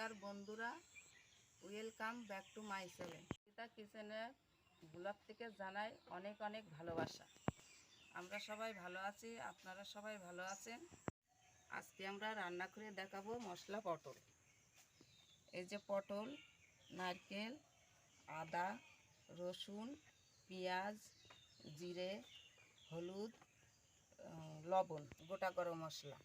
নমস্কার বন্ধুরা, welcome back to my channel. এটা কিচেনের ব্লগ থেকে জানাই অনেক অনেক ভালোবাসা। আমরা সবাই ভালো আছি, আপনারা সবাই ভালো আছেন। আজকে আমরা রান্না করে দেখাবো মশলা পটল। এই যে পটল, নারকেল, আদা, রসুন, পেঁয়াজ, জিরে, হলুদ, লবণ, গোটা গরম মশলা।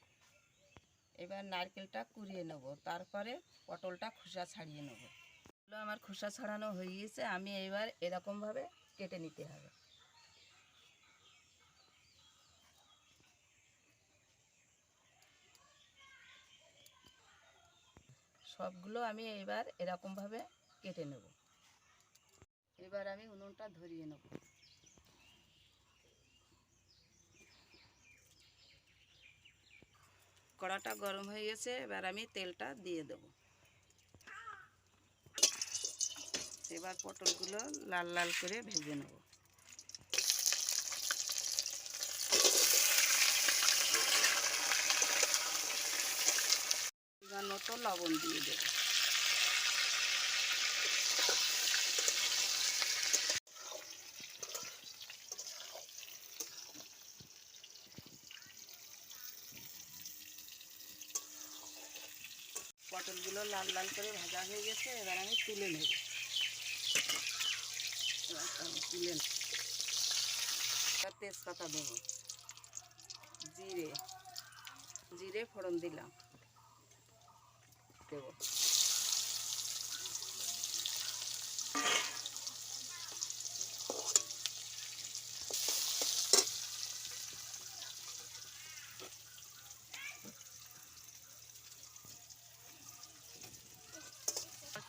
এবার নারকেলটা কুড়িয়ে নেব, তারপরে পটলটা খোসা ছাড়িয়ে নেব। আমার খোসা ছাড়ানো হয়ে গেছে, আমি এবার এরকমভাবে কেটে নিতে হবে। সবগুলো আমি এবার এরকমভাবে কেটে নেব। এবার আমি উনুনটা ধরিয়ে নেব। কড়াটা গরম হয়ে গেছে, এবার আমি তেলটা দিয়ে দেব। এবার পটলগুলো লাল লাল করে ভেজে নেব। পরিমাণ মতো লবণ দিয়ে দেব। পটলগুলো লাল লাল করে ভাজা হয়ে গেছে, এবার আমি তুলে নেব। তেজপাতা দেব, জিরে ফোড়ন দিলাম, দেব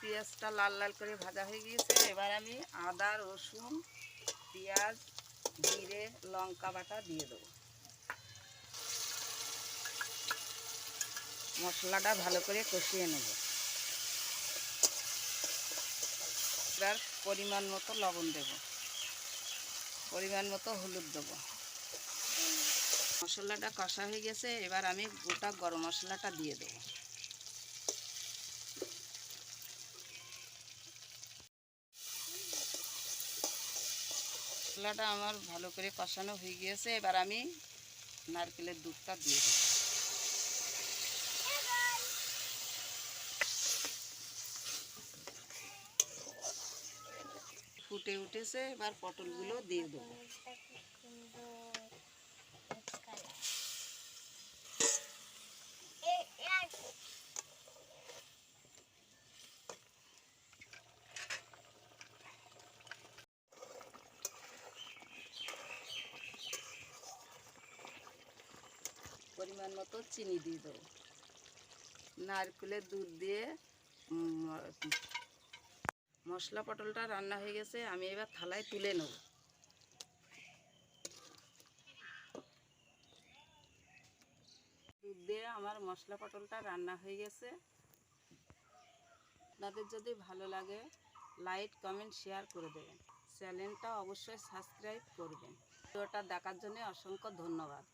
পেঁয়াজটা লাল লাল করে ভাজা হয়ে গিয়েছে, এবার আমি আদা, রসুন, পেঁয়াজ, জিরে, লঙ্কা বাটা দিয়ে দেবো। মশলাটা ভালো করে কষিয়ে নেব। এবার পরিমাণ মতো লবণ দেব, পরিমাণ মতো হলুদ দেব। মশলাটা কষা হয়ে গেছে, এবার আমি গোটা গরম মশলাটা দিয়ে দেবো। মশলাটা আমার ভালো করে কষানো হয়ে গিয়েছে, এবার আমি নারকেলের দুধটা দিয়ে দেব। ফুটে উঠেছে, এবার পটলগুলো দিয়ে দেবো। পরিমাণ মতো চিনি দিয়ে দেবো। নারকেলের দুধ দিয়ে মশলা পটলটা রান্না হয়ে গেছে, আমি এবার থালায় তুলে নেব। দুধ দিয়ে আমার মশলা পটলটা রান্না হয়ে গেছে। আপনাদের যদি ভালো লাগে লাইক, কমেন্ট, শেয়ার করে দেবেন। চ্যানেলটা অবশ্যই সাবস্ক্রাইব করবেন। ভিডিওটা দেখার জন্য অসংখ্য ধন্যবাদ।